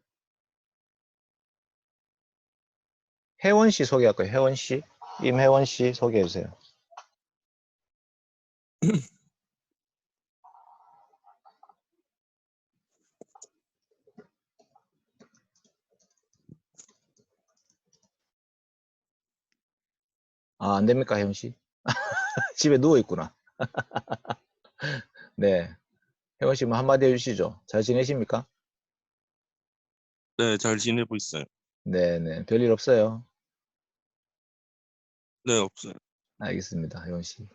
혜원 씨 소개할까요? 혜원 씨, 임혜원 씨 소개해 주세요. 아, 안 됩니까, 혜원 씨? 집에 누워 있구나. 네. 혜원 씨 뭐 한마디 해주시죠. 잘 지내십니까? 네, 잘 지내고 있어요. 네네. 별일 없어요. 네, 없어요. 알겠습니다, 혜원 씨.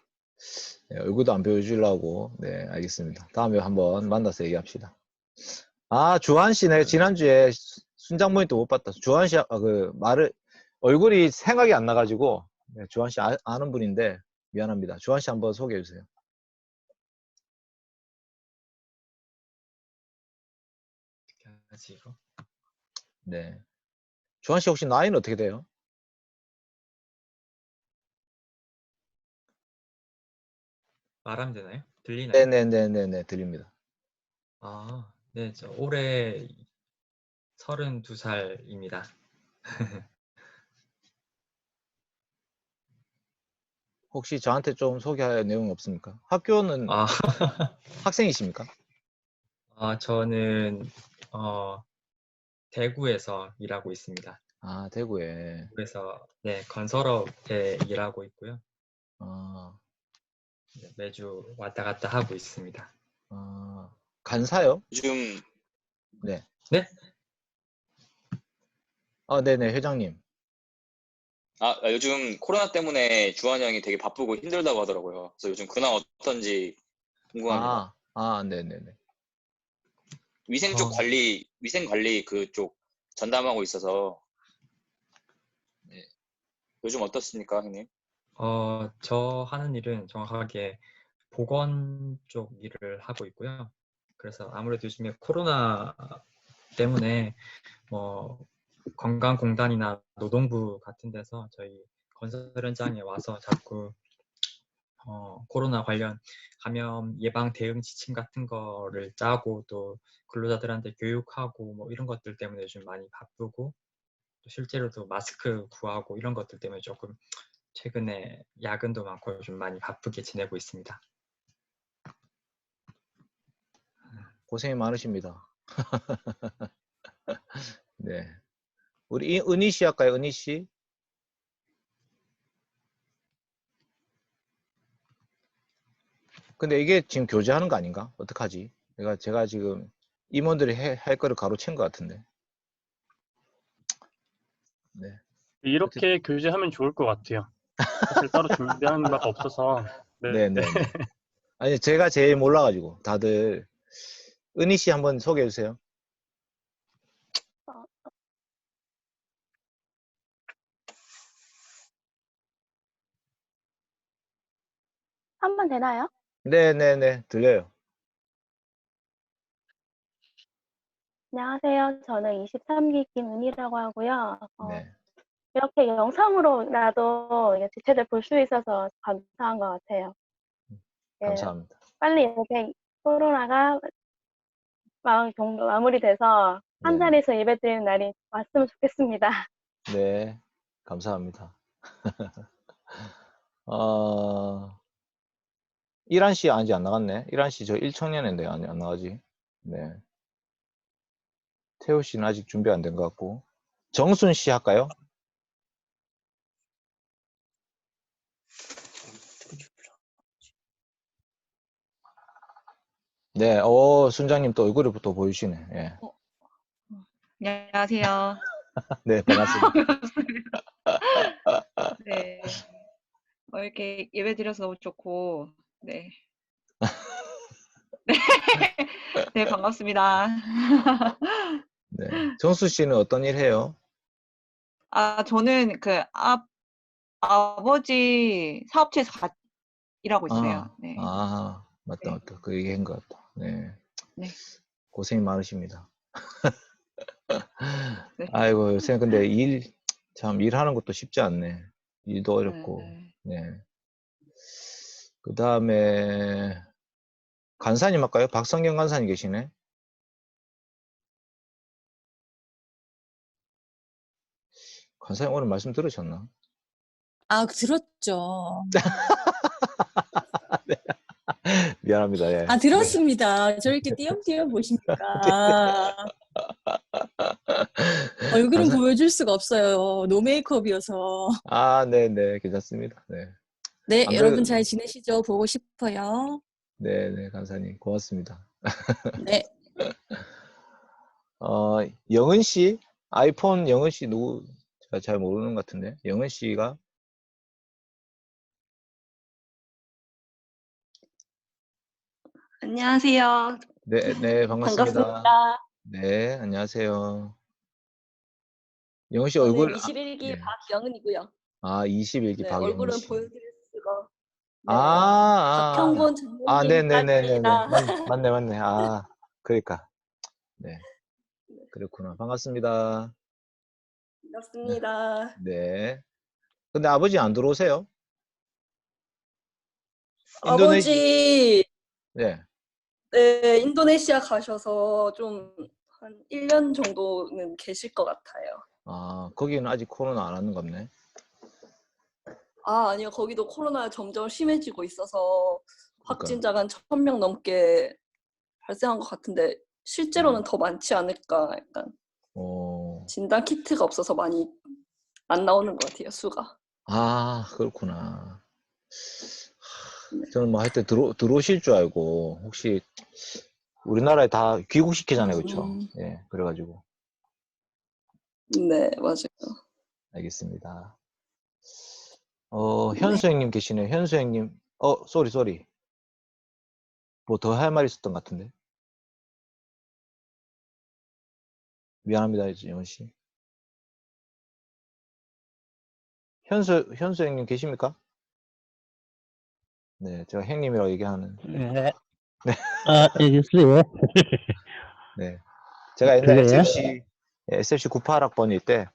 네, 얼굴도 안 보여주려고. 네, 알겠습니다. 다음에 한번 만나서 얘기합시다. 아, 주한 씨, 내가 지난주에 순장 모니터 못 봤다. 주한 씨, 얼굴이 생각이 안 나가지고, 네, 주한 씨 아는 분인데, 미안합니다. 주한 씨 한번 소개해 주세요. 하지 이거? 네. 주한 씨 혹시 나이는 어떻게 돼요? 말하면 되나요? 들리나요? 네네네네네, 들립니다. 아, 네, 저 올해 32살입니다. 혹시 저한테 좀 소개할 내용 없습니까? 학교는 아, 학생이십니까? 저는 대구에서 일하고 있습니다. 아, 대구에. 그래서 네, 건설업에 일하고 있고요. 아, 네, 매주 왔다 갔다 하고 있습니다. 간사요? 요즘 네. 네? 아, 네네, 회장님. 요즘 코로나 때문에 주한 형이 되게 바쁘고 힘들다고 하더라고요. 그래서 요즘 근황 어떤지 궁금합니다. 네네네. 위생 쪽 위생 관리 그쪽 전담하고 있어서 네. 요즘 어떻습니까, 형님? 저 하는 일은 정확하게 보건 쪽 일을 하고 있고요. 그래서 아무래도 요즘에 코로나 때문에 건강공단이나 노동부 같은 데서 저희 건설 현장에 와서 자꾸 코로나 관련 감염 예방 대응 지침 같은 거를 짜고 또 근로자들한테 교육하고 뭐 이런 것들 때문에 요즘 많이 바쁘고 또 실제로도 마스크 구하고 이런 것들 때문에 조금 최근에 야근도 많고 요즘 많이 바쁘게 지내고 있습니다. 고생이 많으십니다. 네. 우리 은희 씨 할까요, 은희 씨? 근데 이게 지금 교제하는 거 아닌가? 어떡하지? 제가 지금 임원들이 할 거를 가로챈 것 같은데. 네. 이렇게 교제하면 좋을 것 같아요. 사실 따로 준비하는 바가 없어서. 네. 네네네. 아니, 제가 제일 몰라가지고, 다들. 은희 씨 한번 소개해 주세요. 하면 되나요? 네네네. 들려요. 안녕하세요. 저는 23기 김은희라고 하고요. 네. 이렇게 영상으로라도 이게 지체들 볼 수 있어서 감사한 것 같아요. 예, 감사합니다. 빨리 이렇게 코로나가 마무리돼서 한 네. 자리에서 예배드리는 날이 왔으면 좋겠습니다. 네. 감사합니다. 이란 씨 아직 안 나갔네. 이란 씨 저 1청년인데 안 나가지. 네. 태호 씨는 아직 준비 안 된 것 같고. 정순 씨 할까요? 네. 순장님 또 얼굴부터 보이시네. 예. 안녕하세요. 네, 반갑습니다. 네. 이렇게 예배 드려서 너무 좋고, 네. 네, 반갑습니다. 네. 정순 씨는 어떤 일 해요? 저는 아버지 사업체에서 일하고 있어요. 네. 맞다, 네. 맞다. 그 얘기한 것 같다. 네. 네. 고생이 많으십니다. 네. 아이고, 요새 근데 일하는 것도 쉽지 않네. 일도 어렵고. 네. 그 다음에, 간사님 할까요? 박성경 간사님 계시네. 간사님 오늘 말씀 들으셨나? 들었죠. 네. 미안합니다. 예. 들었습니다. 저렇게 띄엄띄엄 보십니까? 얼굴은 감사- 보여줄 수가 없어요. 노 메이크업이어서. 아, 네네, 괜찮습니다. 네. 네, 안 여러분 그래도, 잘 지내시죠? 보고 싶어요. 네네, 간사님, 고맙습니다. 네. 영은 씨? 아이폰 영은 씨 누구? 제가 잘 모르는 것 같은데. 영은 씨가? 안녕하세요. 네, 네, 반갑습니다. 반갑습니다. 네, 안녕하세요. 영은 씨 저는 얼굴, 21기 네. 박영은이고요. 21기 네, 박영은 얼굴은 씨. 보여드릴 수가. 아, 네, 아, 박형곤 아, 장모님 네네네네네. 딸입니다. 맞네. 아, 그러니까. 네, 그렇구나. 반갑습니다. 반갑습니다. 네. 근데 아버지 안 들어오세요? 아버지, 네. 네, 인도네시아 가셔서 좀 한 1년 정도는 계실 것 같아요. 아, 거기는 아직 코로나 안 하는 거 없네. 아, 아니요. 거기도 코로나 점점 심해지고 있어서 그러니까. 확진자가 한 1,000명 넘게 발생한 것 같은데 실제로는 더 많지 않을까 약간 진단 키트가 없어서 많이 안 나오는 것 같아요, 수가. 아, 그렇구나. 저는 뭐 하여튼 들어오실 줄 알고 혹시 우리나라에 다 귀국시키잖아요, 그렇죠? 예, 그래가지고. 네, 맞아요. 알겠습니다. 현수 형님 계시네요. 현수 형님. 쏘리. 뭐 더 할 말 있었던 것 같은데. 미안합니다, 영은 씨. 현수 형님 계십니까? 네, 제가 형님이라고 얘기하는. 네. 네. 아, 여기 있어요. 네. 제가 옛날 그래요? SFC 98학번일 때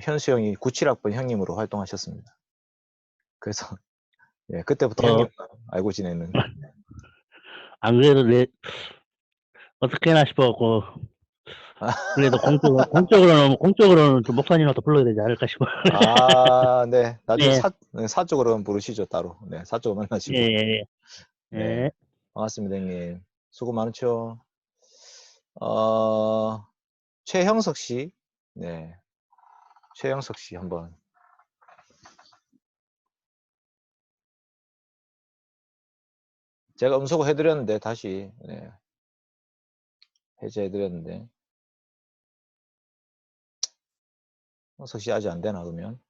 현수 형이 97학번 형님으로 활동하셨습니다. 그래서 예, 그때부터 형님 알고 지내는. 안 그래도 어떻게나 싶어갖고 그래도 공적으로는 좀 목사님한테 불러야 되지 않을까 싶어. 아, 네. 나중에 네. 사적으로 부르시죠, 따로. 네, 사적으로 만나시고. 예. 네. 반갑습니다, 형님. 수고 많으죠. 최형석 씨. 네. 최형석 씨 한번. 제가 음소거 해드렸는데, 다시, 네. 해제해드렸는데. 형석 씨 아직 안 되나, 그러면?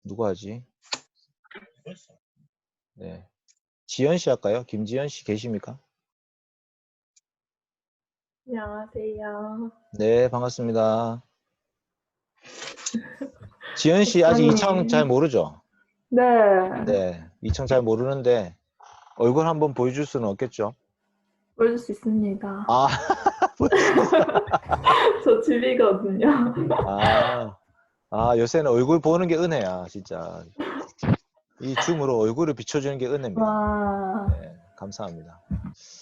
누구 하지? 네. 지연 씨 할까요? 김지연 씨 계십니까? 안녕하세요. 네, 반갑습니다. 지연 씨 아직 이청 잘 모르죠? 네. 네, 이청 잘 모르는데 얼굴 한번 보여줄 수는 없겠죠? 보여줄 수 있습니다. 아, 저 집이거든요. 요새는 얼굴 보는 게 은혜야, 진짜. 이 줌으로 얼굴을 비춰주는 게 은혜입니다. 와. 네, 감사합니다.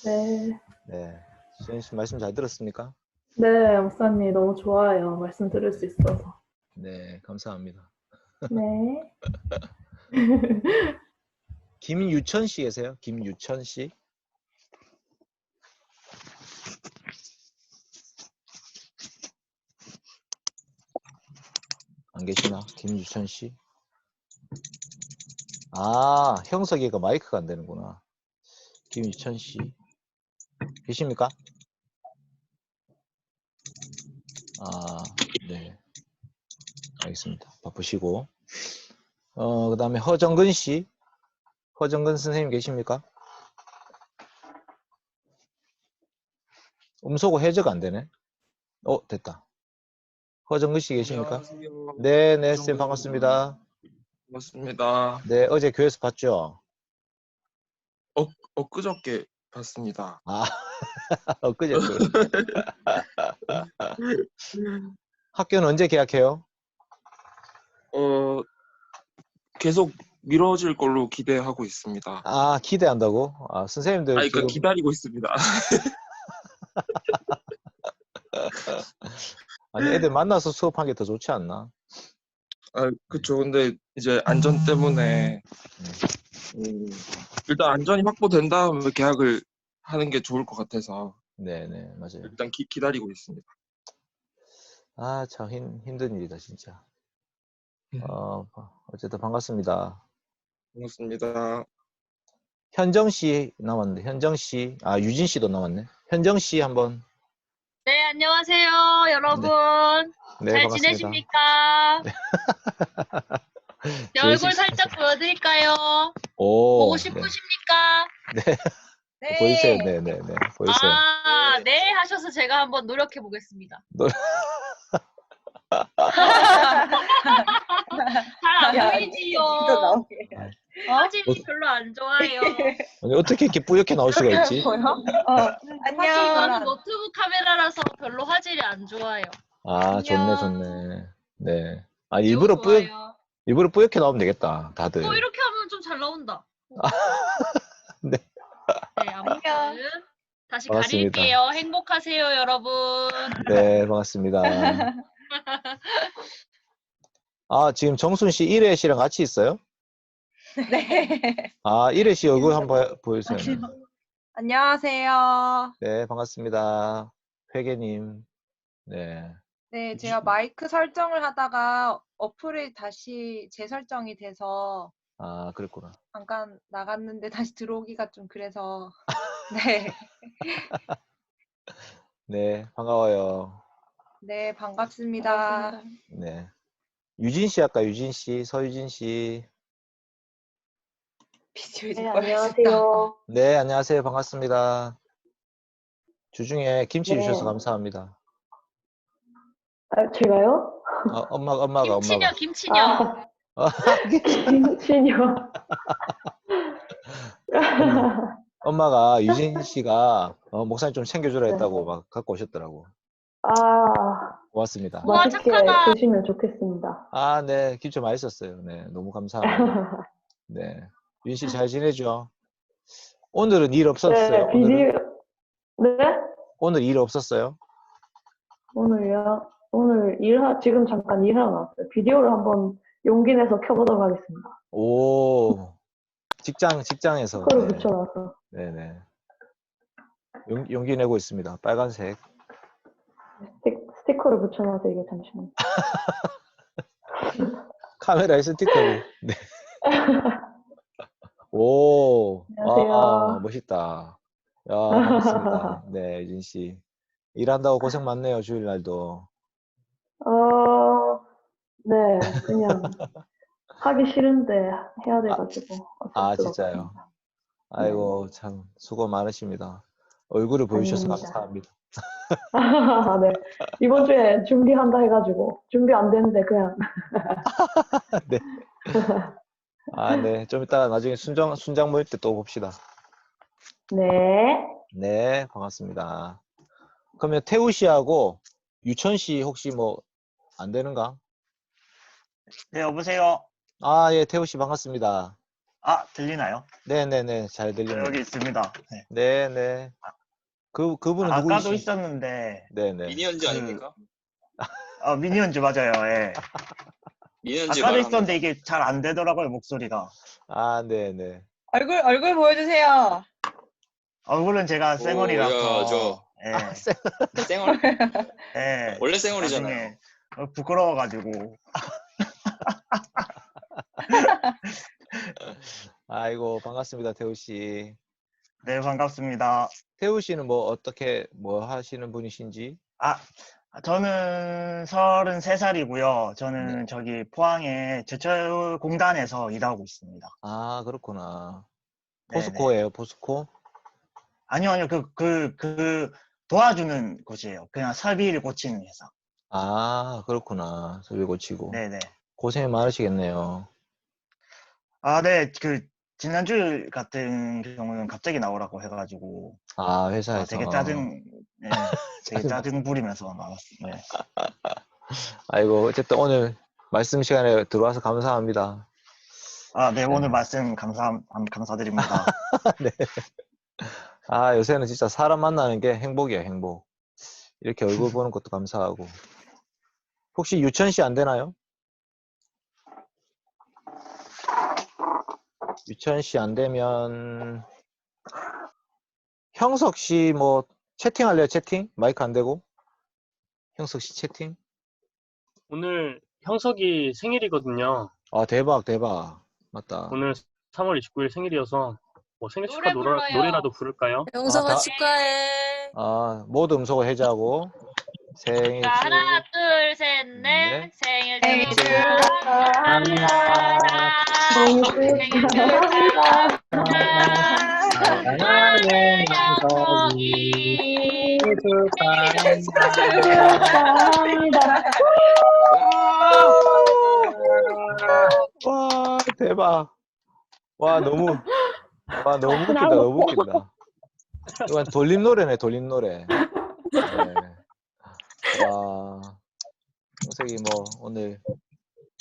네. 네, 지연 씨 말씀 잘 들었습니까? 네, 목사님 너무 좋아요. 말씀 들을 수 있어서. 네, 감사합니다. 네. 김유천 씨 계세요? 김유천 씨? 안 계시나? 김유천 씨? 아, 형석이가 마이크가 안 되는구나. 김유천 씨. 계십니까? 네. 알겠습니다. 바쁘시고. 그 다음에 허정근 씨. 허정근 선생님 계십니까? 음소거 해제가 안 되네. 됐다. 허정근 씨 계십니까? 안녕하세요. 네, 쌤 반갑습니다. 반갑습니다. 네, 어제 교회에서 봤죠? 엊그저께 봤습니다. 엊그제. 학교는 언제 개학해요? 계속 미뤄질 걸로 기대하고 있습니다. 기대한다고? 선생님들 그러니까 지금 기다리고 있습니다. 아니, 애들 만나서 수업한 게 더 좋지 않나? 그쵸. 근데 이제 안전 때문에 일단 안전이 확보된 다음에 계약을 하는 게 좋을 것 같아서 네네, 맞아요. 일단 기다리고 있습니다. 아, 참 힘든 일이다, 진짜. 어쨌든 반갑습니다. 반갑습니다. 현정 씨 남았는데, 현정 씨, 유진 씨도 남았네. 현정 씨 한번. 네, 안녕하세요, 여러분. 네, 잘 반갑습니다. 지내십니까? 제 얼굴 살짝 보여드릴까요? 보고 네. 싶으십니까? 네. 보이세요? 네. 보이세요. 네 하셔서 제가 한번 노력해 보겠습니다. 잘 안 보이지요? 화질이 별로 안 좋아요. 아니, 어떻게 이렇게 뿌옇게 나올 수가 있지? 사실 이거는 노트북 카메라라서 별로 화질이 안 좋아요. 좋네. 네. 매우 좋아요. 일부러 뿌옇게 나오면 되겠다, 다들. 이렇게 하면 좀 잘 나온다. 네. 네, 아무튼 다시 반갑습니다. 가릴게요. 행복하세요, 여러분. 네, 반갑습니다. 지금 정순 씨, 이래 씨랑 같이 있어요? 네. 이래 씨 얼굴 한번 보여주세요. 안녕하세요. 네, 반갑습니다. 회계님. 네. 네, 제가 마이크 설정을 하다가 어플이 다시 재설정이 돼서 그랬구나. 잠깐 나갔는데 다시 들어오기가 좀 그래서 네. 네, 반가워요. 네, 반갑습니다. 네. 유진 씨 할까? 유진 씨, 서유진 씨. 네, 안녕하세요. 네, 안녕하세요. 반갑습니다. 주중에 김치 네. 주셔서 감사합니다. 제가요? 엄마가. 김치녀. 김치녀. 엄마가 유진 씨가 목사님 좀 챙겨주라 했다고 막 갖고 오셨더라고. 고맙습니다. 맛있게 드시면 좋겠습니다. 네, 김치 맛있었어요. 네, 너무 감사합니다. 네, 유진 씨 잘 지내죠? 오늘은 일 없었어요? 오늘 일 없었어요? 오늘요? 오늘 지금 잠깐 일하러 나왔어요. 비디오를 한번 용기 내서 켜보도록 하겠습니다. 오, 직장에서. 스티커를 붙여놔서. 네네. 용기 내고 있습니다. 빨간색. 스티커를 붙여놔서 이게 잠시만. 카메라에 스티커를. 네. 오, 안녕하세요. 멋있다. 반갑습니다. 네, 유진 씨. 일한다고 고생 많네요, 주일날도. 네, 그냥 하기 싫은데 해야 돼가지고. 진짜요? 아이고, 참, 수고 많으십니다. 얼굴을 보여주셔서 감사합니다. 네. 이번 주에 준비한다 해가지고, 준비 안 되는데 그냥. 네. 네. 좀 이따 나중에 순장 모일 때 또 봅시다. 네. 네, 반갑습니다. 그러면 태우 씨하고 유천 씨 혹시 뭐 안 되는가? 네, 여보세요. 예, 태우 씨 반갑습니다. 들리나요? 네네네, 잘 들립니다. 여기 있습니다. 네네. 그분은 아까도 누구시죠? 있었는데. 네네. 미니언즈 아닙니까? 미니언즈 맞아요. 예. 미니언즈 아까도 있었는데 이게 잘 안 되더라고요, 목소리가. 네네. 얼굴 보여주세요. 얼굴은 제가 쌩얼이라서. 쌩얼? 예. 원래 쌩얼이잖아요. 나중에 부끄러워가지고. 아이고, 반갑습니다, 태우 씨. 네, 반갑습니다. 태우 씨는 뭐 하시는 분이신지? 저는 33살이고요. 저는 저기 포항의 제철공단에서 일하고 있습니다. 그렇구나. 네네. 포스코예요, 포스코? 아니요. 그 도와주는 곳이에요. 그냥 설비를 고치는 회사. 그렇구나. 설비 고치고. 네네. 고생이 많으시겠네요. 네. 지난주 같은 경우는 갑자기 나오라고 해가지고. 회사에서. 되게 되게 짜증 부리면서 나왔어요. 네. 아이고, 어쨌든 오늘 말씀 시간에 들어와서 감사합니다. 네, 오늘 말씀 감사드립니다. 네. 요새는 진짜 사람 만나는 게 행복이에요, 행복. 이렇게 얼굴 보는 것도 감사하고. 혹시 유천 씨 안 되나요? 유천 씨 안 되면 형석 씨 뭐 채팅할래요? 채팅? 마이크 안 되고? 형석 씨 채팅? 오늘 형석이 생일이거든요. 아, 대박, 대박. 맞다. 오늘 3월 29일 생일이어서 뭐 생일 축하 노래 불러요. 노래라도 부를까요? 영성아 다- 축하해. 모두 음소거 해제하고 생일 자, 하나, 둘, 셋, 네. 넷. 생일 생일 축하합니다. 생일 생일 축하합니다. 사랑하는 영석이 축하합니다. 와, 대박. 와, 너무 웃긴다, 너무 웃긴다. 이건 돌림 노래네, 돌림 노래. 네. 와, 형석이 뭐 오늘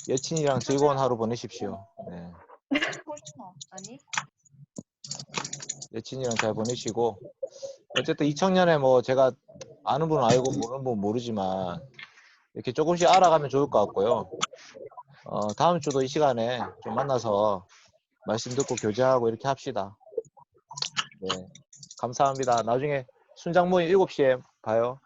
여친이랑 즐거운 하루 보내십시오. 네. 아니? 여친이랑 잘 보내시고 어쨌든 2000년에 뭐 제가 아는 분은 알고 모르는 분은 모르지만 이렇게 조금씩 알아가면 좋을 것 같고요. 다음 주도 이 시간에 좀 만나서 말씀 듣고 교제하고 이렇게 합시다. 네, 감사합니다. 나중에 순장 모임 7시에 봐요.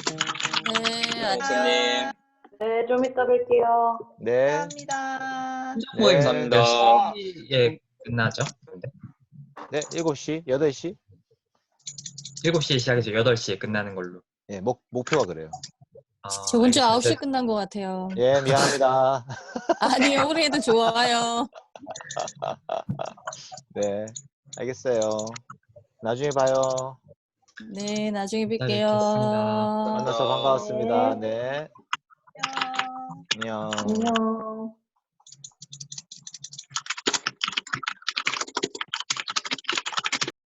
네, 안녕. 목사님. 네, 좀 이따 뵐게요. 네. 감사합니다. 네. 감사합니다. 몇 시에 끝나죠? 네, 7시, 8시? 7시에 시작해서 8시에 끝나는 걸로. 네, 목표가 그래요. 저번 주 알겠습니다. 9시에 끝난 것 같아요. 예, 미안합니다. 아니요, 우리 애도 좋아요. 네, 알겠어요. 나중에 봐요. 네, 나중에 뵐게요. 뵙겠습니다. 만나서 반가웠습니다. 네. 안녕. 안녕.